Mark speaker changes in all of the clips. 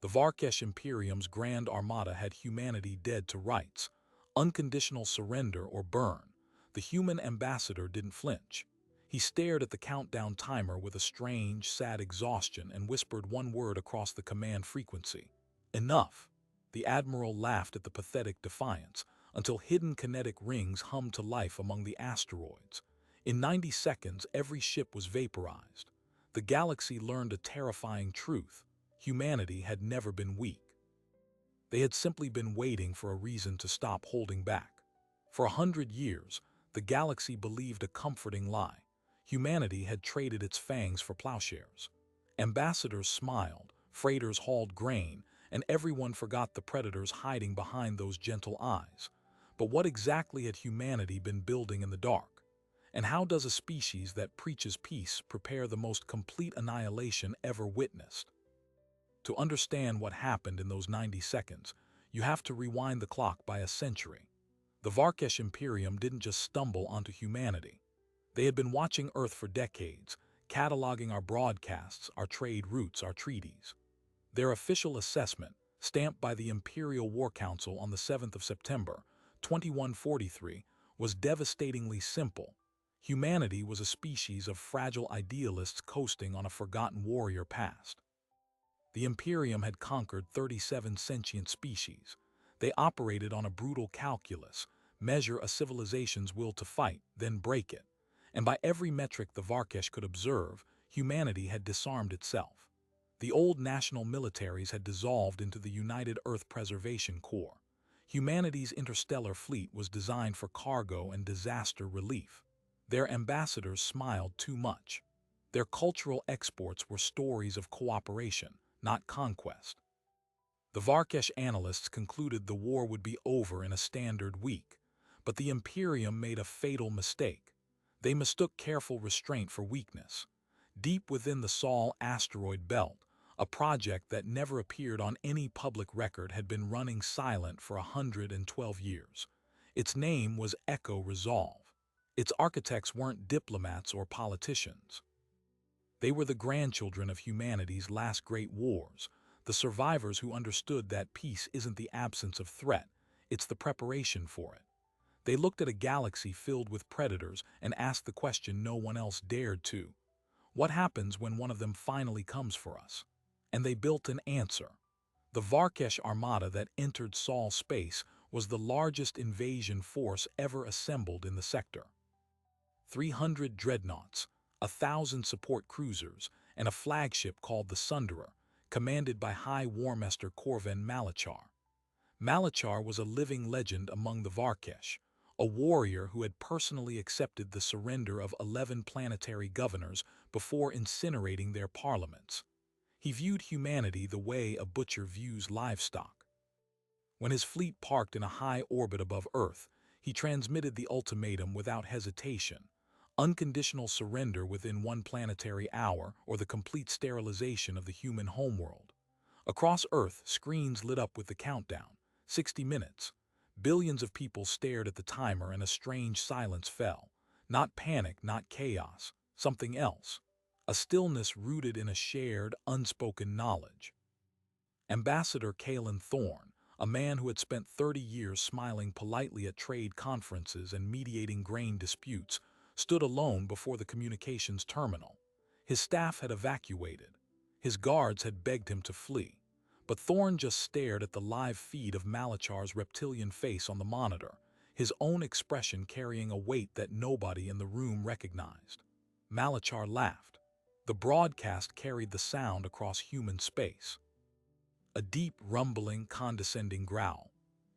Speaker 1: The Varkesh Imperium's Grand Armada had humanity dead to rights, unconditional surrender or burn. The human ambassador didn't flinch. He stared at the countdown timer with a strange, sad exhaustion and whispered one word across the command frequency. Enough. The admiral laughed at the pathetic defiance, until hidden kinetic rings hummed to life among the asteroids. In 90 seconds, every ship was vaporized. The galaxy learned a terrifying truth. Humanity had never been weak. They had simply been waiting for a reason to stop holding back. For 100 years, the galaxy believed a comforting lie. Humanity had traded its fangs for plowshares. Ambassadors smiled, freighters hauled grain, and everyone forgot the predators hiding behind those gentle eyes. But what exactly had humanity been building in the dark? And how does a species that preaches peace prepare the most complete annihilation ever witnessed? To understand what happened in those 90 seconds, you have to rewind the clock by a century. The Varkesh Imperium didn't just stumble onto humanity. They had been watching Earth for decades, cataloging our broadcasts, our trade routes, our treaties. Their official assessment, stamped by the Imperial War Council on the 7th of September, 2143, was devastatingly simple. Humanity was a species of fragile idealists coasting on a forgotten warrior past. The Imperium had conquered 37 sentient species. They operated on a brutal calculus: measure a civilization's will to fight, then break it. And by every metric the Varkesh could observe, humanity had disarmed itself. The old national militaries had dissolved into the United Earth Preservation Corps. Humanity's interstellar fleet was designed for cargo and disaster relief. Their ambassadors smiled too much. Their cultural exports were stories of cooperation, not conquest. The Varkesh analysts concluded the war would be over in a standard week, but the Imperium made a fatal mistake. They mistook careful restraint for weakness. Deep within the Sol asteroid belt, a project that never appeared on any public record had been running silent for 112 years. Its name was Echo Resolve. Its architects weren't diplomats or politicians. They were the grandchildren of humanity's last great wars, the survivors who understood that peace isn't the absence of threat, it's the preparation for it. They looked at a galaxy filled with predators and asked the question no one else dared to. What happens when one of them finally comes for us? And they built an answer. The Varkesh Armada that entered Sol space was the largest invasion force ever assembled in the sector. 300 dreadnoughts, 1,000 support cruisers, and a flagship called the Sunderer, commanded by High Warmaster Corvan Malachar. Malachar was a living legend among the Varkesh, a warrior who had personally accepted the surrender of 11 planetary governors before incinerating their parliaments. He viewed humanity the way a butcher views livestock. When his fleet parked in a high orbit above Earth, he transmitted the ultimatum without hesitation: unconditional surrender within 1 planetary hour or the complete sterilization of the human homeworld. Across Earth, screens lit up with the countdown: 60 minutes. Billions of people stared at the timer and a strange silence fell. Not panic, not chaos, something else. A stillness rooted in a shared, unspoken knowledge. Ambassador Kalen Thorne, a man who had spent 30 years smiling politely at trade conferences and mediating grain disputes, stood alone before the communications terminal. His staff had evacuated. His guards had begged him to flee. But Thorne just stared at the live feed of Malachar's reptilian face on the monitor, his own expression carrying a weight that nobody in the room recognized. Malachar laughed. The broadcast carried the sound across human space. A deep, rumbling, condescending growl.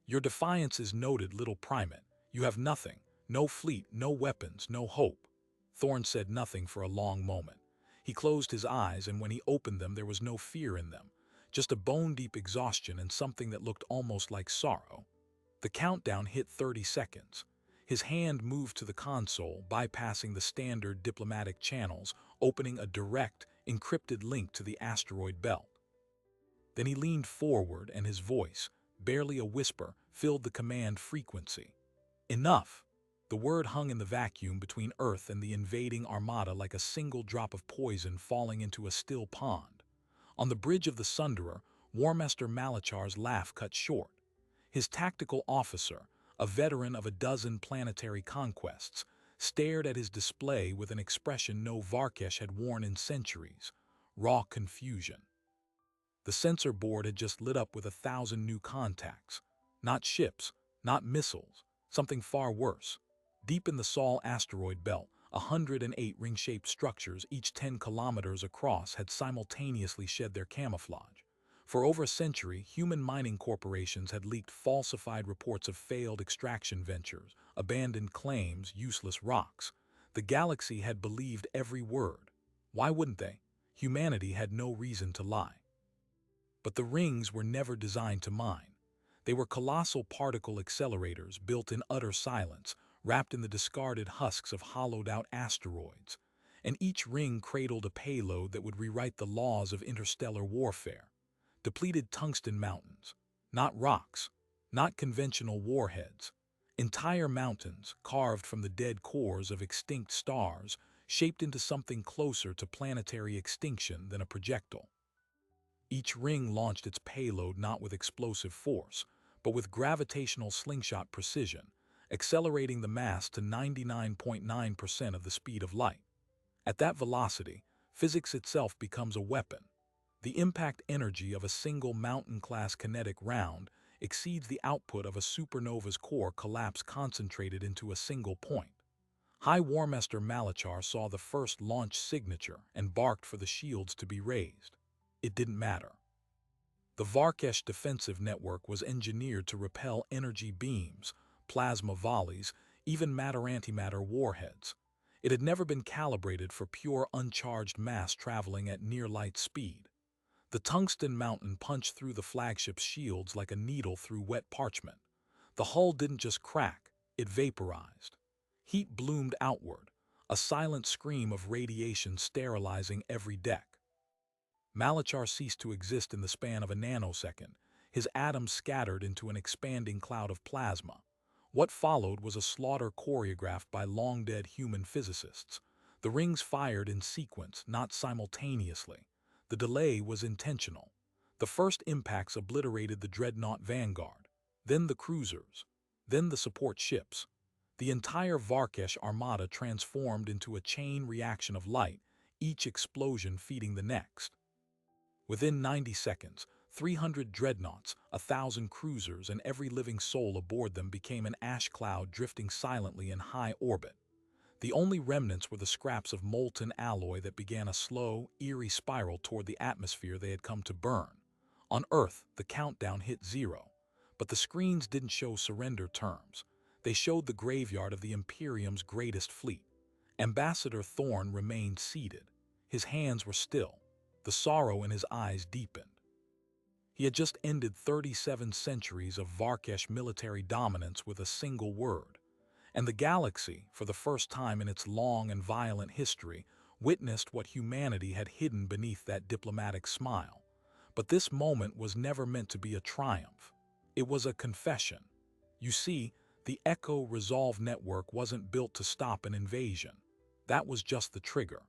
Speaker 1: "Your defiance is noted, little primate. You have nothing. No fleet, no weapons, no hope." Thorne said nothing for a long moment. He closed his eyes, and when he opened them there was no fear in them, just a bone-deep exhaustion and something that looked almost like sorrow. The countdown hit 30 seconds. His hand moved to the console, bypassing the standard diplomatic channels, opening a direct, encrypted link to the asteroid belt. Then he leaned forward and his voice, barely a whisper, filled the command frequency. Enough! The word hung in the vacuum between Earth and the invading armada like a single drop of poison falling into a still pond. On the bridge of the Sunderer, Warmaster Malachar's laugh cut short. His tactical officer, a veteran of a dozen planetary conquests, stared at his display with an expression no Varkesh had worn in centuries: raw confusion. The sensor board had just lit up with 1,000 new contacts. Not ships, not missiles, something far worse. Deep in the Sol asteroid belt, 108 ring-shaped structures, each 10 kilometers across, had simultaneously shed their camouflage. For over a century, human mining corporations had leaked falsified reports of failed extraction ventures, abandoned claims, useless rocks. The galaxy had believed every word. Why wouldn't they? Humanity had no reason to lie. But the rings were never designed to mine. They were colossal particle accelerators built in utter silence, wrapped in the discarded husks of hollowed-out asteroids. And each ring cradled a payload that would rewrite the laws of interstellar warfare. Depleted tungsten mountains, not rocks, not conventional warheads. Entire mountains, carved from the dead cores of extinct stars, shaped into something closer to planetary extinction than a projectile. Each ring launched its payload not with explosive force, but with gravitational slingshot precision, accelerating the mass to 99.9% of the speed of light. At that velocity, physics itself becomes a weapon. The impact energy of a single mountain-class kinetic round exceeds the output of a supernova's core collapse concentrated into a single point. High Warmaster Malachar saw the first launch signature and barked for the shields to be raised. It didn't matter. The Varkesh defensive network was engineered to repel energy beams, plasma volleys, even matter-antimatter warheads. It had never been calibrated for pure uncharged mass traveling at near-light speed. The tungsten mountain punched through the flagship's shields like a needle through wet parchment. The hull didn't just crack, it vaporized. Heat bloomed outward, a silent scream of radiation sterilizing every deck. Malachar ceased to exist in the span of a nanosecond, his atoms scattered into an expanding cloud of plasma. What followed was a slaughter choreographed by long-dead human physicists. The rings fired in sequence, not simultaneously. The delay was intentional. The first impacts obliterated the dreadnought Vanguard, then the cruisers, then the support ships. The entire Varkesh armada transformed into a chain reaction of light, each explosion feeding the next. Within 90 seconds, 300 dreadnoughts, 1,000 cruisers, and every living soul aboard them became an ash cloud drifting silently in high orbit. The only remnants were the scraps of molten alloy that began a slow, eerie spiral toward the atmosphere they had come to burn. On Earth, the countdown hit 0. But the screens didn't show surrender terms. They showed the graveyard of the Imperium's greatest fleet. Ambassador Thorn remained seated. His hands were still. The sorrow in his eyes deepened. He had just ended 37 centuries of Varkesh military dominance with a single word. And the galaxy, for the first time in its long and violent history, witnessed what humanity had hidden beneath that diplomatic smile. But this moment was never meant to be a triumph. It was a confession. You see, the Echo Resolve network wasn't built to stop an invasion. That was just the trigger.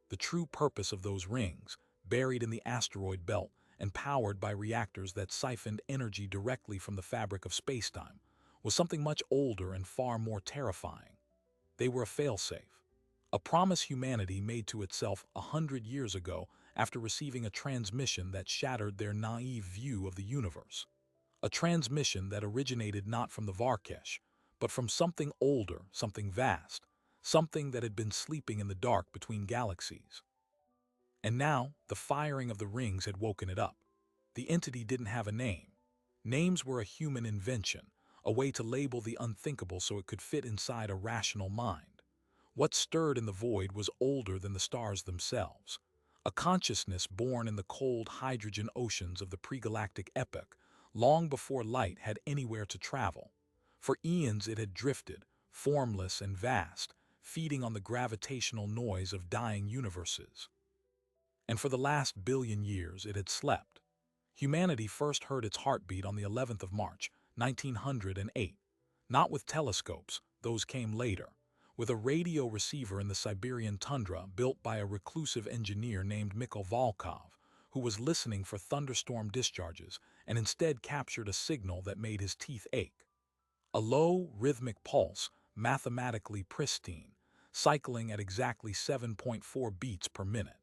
Speaker 1: The true purpose of those rings, buried in the asteroid belt and powered by reactors that siphoned energy directly from the fabric of spacetime, was something much older and far more terrifying. They were a failsafe, a promise humanity made to itself 100 years ago after receiving a transmission that shattered their naive view of the universe. A transmission that originated not from the Varkesh, but from something older, something vast, something that had been sleeping in the dark between galaxies. And now, the firing of the rings had woken it up. The entity didn't have a name. Names were a human invention, a way to label the unthinkable so it could fit inside a rational mind. What stirred in the void was older than the stars themselves. A consciousness born in the cold hydrogen oceans of the pregalactic epoch, long before light had anywhere to travel. For eons it had drifted, formless and vast, feeding on the gravitational noise of dying universes. And for the last billion years it had slept. Humanity first heard its heartbeat on the 11th of March, 1908. Not with telescopes, those came later. With a radio receiver in the Siberian tundra built by a reclusive engineer named Mikhail Volkov, who was listening for thunderstorm discharges and instead captured a signal that made his teeth ache. A low, rhythmic pulse, mathematically pristine, cycling at exactly 7.4 beats per minute.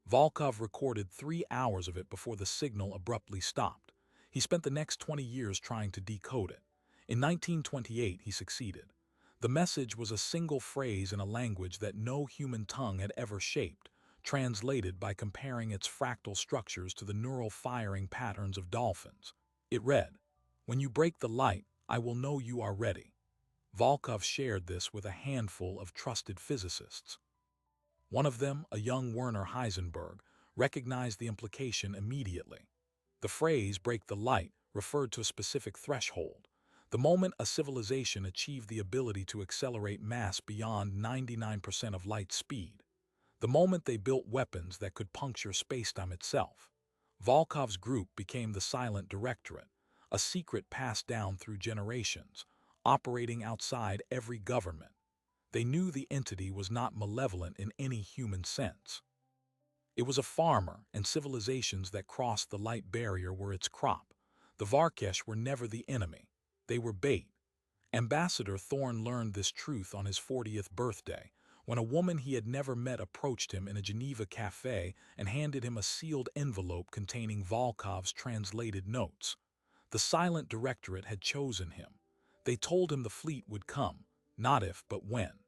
Speaker 1: Volkov recorded 3 hours of it before the signal abruptly stopped. He spent the next 20 years trying to decode it. In 1928, he succeeded. The message was a single phrase in a language that no human tongue had ever shaped, translated by comparing its fractal structures to the neural firing patterns of dolphins. It read, "When you break the light, I will know you are ready." Volkov shared this with a handful of trusted physicists. One of them, a young Werner Heisenberg, recognized the implication immediately. The phrase, "break the light," referred to a specific threshold, the moment a civilization achieved the ability to accelerate mass beyond 99% of light speed, the moment they built weapons that could puncture spacetime itself. Volkov's group became the Silent Directorate, a secret passed down through generations, operating outside every government. They knew the entity was not malevolent in any human sense. It was a farmer, and civilizations that crossed the light barrier were its crop. The Varkesh were never the enemy. They were bait. Ambassador Thorne learned this truth on his 40th birthday, when a woman he had never met approached him in a Geneva cafe and handed him a sealed envelope containing Volkov's translated notes. The Silent Directorate had chosen him. They told him the fleet would come, not if but when.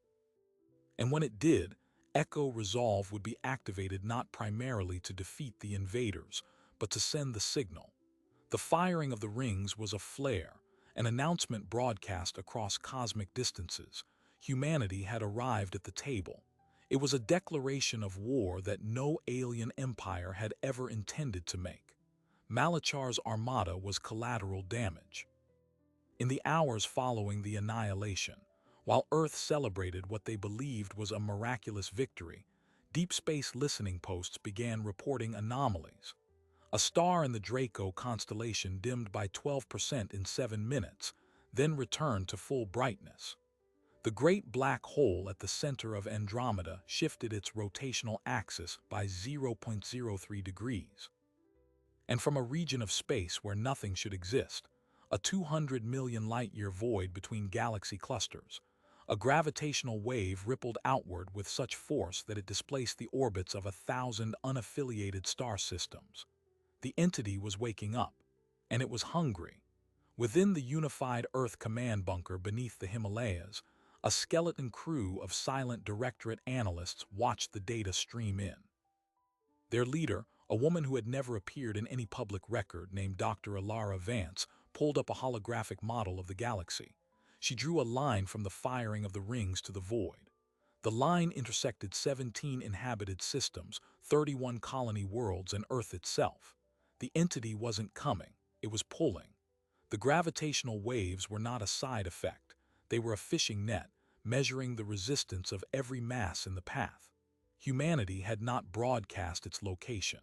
Speaker 1: And when it did, Echo Resolve would be activated not primarily to defeat the invaders, but to send the signal. The firing of the rings was a flare, an announcement broadcast across cosmic distances. Humanity had arrived at the table. It was a declaration of war that no alien empire had ever intended to make. Malachar's armada was collateral damage. In the hours following the annihilation, while Earth celebrated what they believed was a miraculous victory, deep space listening posts began reporting anomalies. A star in the Draco constellation dimmed by 12% in 7 minutes, then returned to full brightness. The great black hole at the center of Andromeda shifted its rotational axis by 0.03 degrees. And from a region of space where nothing should exist, a 200 million light-year void between galaxy clusters, a gravitational wave rippled outward with such force that it displaced the orbits of 1,000 unaffiliated star systems. The entity was waking up, and it was hungry. Within the unified Earth command bunker beneath the Himalayas, a skeleton crew of Silent Directorate analysts watched the data stream in. Their leader, a woman who had never appeared in any public record named Dr. Ilara Vance, pulled up a holographic model of the galaxy. She drew a line from the firing of the rings to the void. The line intersected 17 inhabited systems, 31 colony worlds, and Earth itself. The entity wasn't coming, it was pulling. The gravitational waves were not a side effect. They were a fishing net, measuring the resistance of every mass in the path. Humanity had not broadcast its location.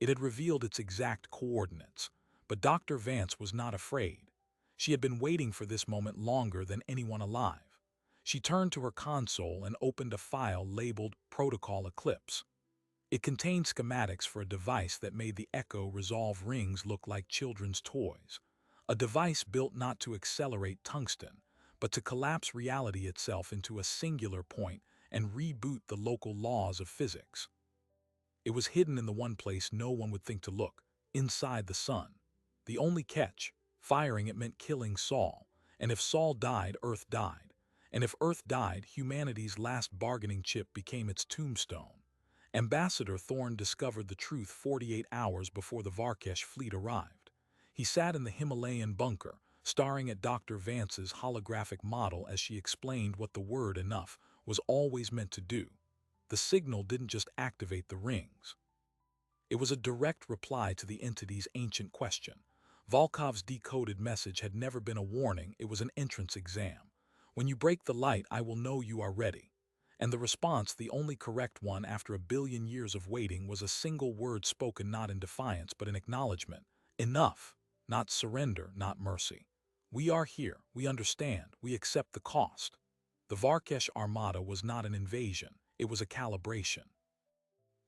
Speaker 1: It had revealed its exact coordinates, but Dr. Vance was not afraid. She had been waiting for this moment longer than anyone alive. She turned to her console and opened a file labeled Protocol Eclipse. It contained schematics for a device that made the Echo Resolve rings look like children's toys. A device built not to accelerate tungsten, but to collapse reality itself into a singular point and reboot the local laws of physics. It was hidden in the one place no one would think to look, inside the sun. The only catch, firing it meant killing Saul, and if Saul died, Earth died. And if Earth died, humanity's last bargaining chip became its tombstone. Ambassador Thorne discovered the truth 48 hours before the Varkesh fleet arrived. He sat in the Himalayan bunker, staring at Dr. Vance's holographic model as she explained what the word enough was always meant to do. The signal didn't just activate the rings. It was a direct reply to the entity's ancient question. Volkov's decoded message had never been a warning, it was an entrance exam. When you break the light, I will know you are ready. And the response, the only correct one after a billion years of waiting, was a single word spoken not in defiance but in acknowledgement. Enough, not surrender, not mercy. We are here, we understand, we accept the cost. The Varkesh Armada was not an invasion, it was a calibration.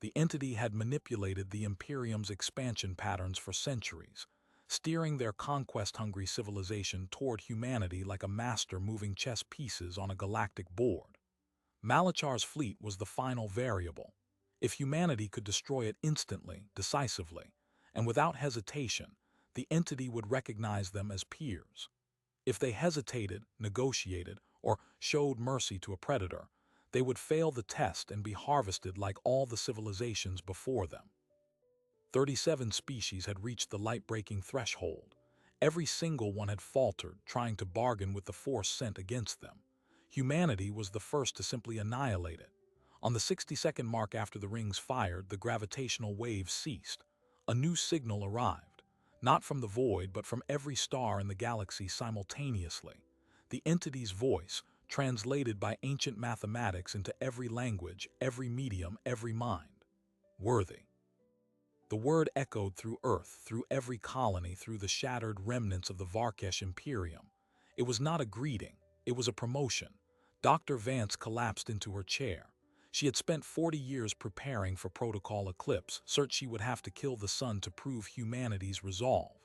Speaker 1: The entity had manipulated the Imperium's expansion patterns for centuries, steering their conquest-hungry civilization toward humanity like a master moving chess pieces on a galactic board. Malachar's fleet was the final variable. If humanity could destroy it instantly, decisively, and without hesitation, the entity would recognize them as peers. If they hesitated, negotiated, or showed mercy to a predator, they would fail the test and be harvested like all the civilizations before them. 37 species had reached the light-breaking threshold. Every single one had faltered, trying to bargain with the force sent against them. Humanity was the first to simply annihilate it. On the 60-second mark after the rings fired, the gravitational waves ceased. A new signal arrived, not from the void but from every star in the galaxy simultaneously. The entity's voice, translated by ancient mathematics into every language, every medium, every mind. Worthy. The word echoed through Earth, through every colony, through the shattered remnants of the Varkesh Imperium. It was not a greeting, it was a promotion. Dr. Vance collapsed into her chair. She had spent 40 years preparing for Protocol Eclipse, certain she would have to kill the sun to prove humanity's resolve.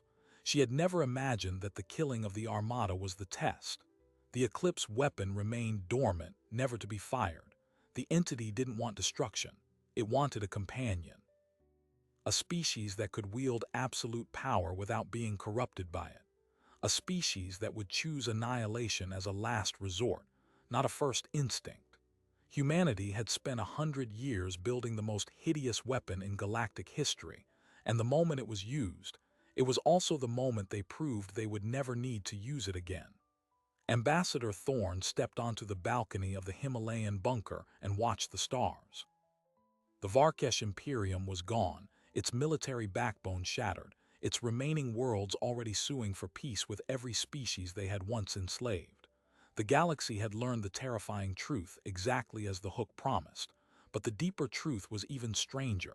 Speaker 1: She had never imagined that the killing of the Armada was the test. The Eclipse weapon remained dormant, never to be fired. The entity didn't want destruction. It wanted a companion. A species that could wield absolute power without being corrupted by it. A species that would choose annihilation as a last resort, not a first instinct. Humanity had spent 100 years building the most hideous weapon in galactic history, and the moment it was used, it was also the moment they proved they would never need to use it again. Ambassador Thorne stepped onto the balcony of the Himalayan bunker and watched the stars. The Varkesh Imperium was gone, its military backbone shattered, its remaining worlds already suing for peace with every species they had once enslaved. The galaxy had learned the terrifying truth exactly as the Hook promised, but the deeper truth was even stranger.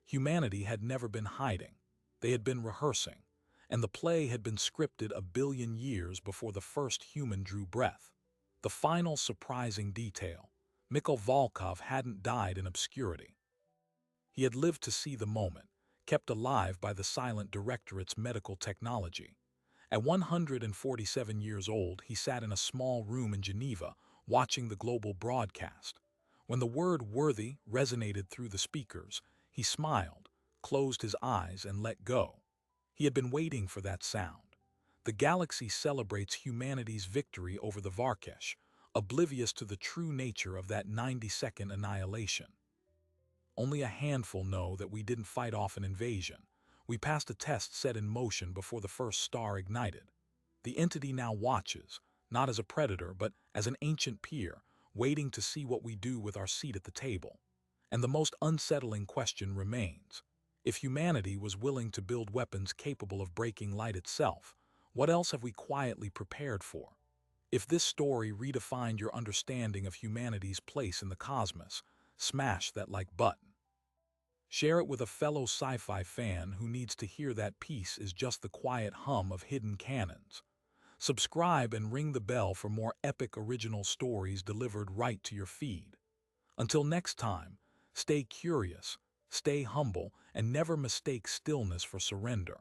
Speaker 1: Humanity had never been hiding. They had been rehearsing, and the play had been scripted 1 billion years before the first human drew breath. The final surprising detail: Mikhail Volkov hadn't died in obscurity. He had lived to see the moment, kept alive by the silent directorate's medical technology. At 147 years old, he sat in a small room in Geneva, watching the global broadcast. When the word "worthy" resonated through the speakers, he smiled, closed his eyes, and let go. He had been waiting for that sound. The galaxy celebrates humanity's victory over the Varkesh, oblivious to the true nature of that 90-second annihilation. Only a handful know that we didn't fight off an invasion. We passed a test set in motion before the first star ignited. The entity now watches, not as a predator, but as an ancient peer, waiting to see what we do with our seat at the table. And the most unsettling question remains. If humanity was willing to build weapons capable of breaking light itself, what else have we quietly prepared for? If this story redefined your understanding of humanity's place in the cosmos, smash that like button. Share it with a fellow sci-fi fan who needs to hear that peace is just the quiet hum of hidden cannons. Subscribe and ring the bell for more epic original stories delivered right to your feed. Until next time, stay curious, stay humble, and never mistake stillness for surrender.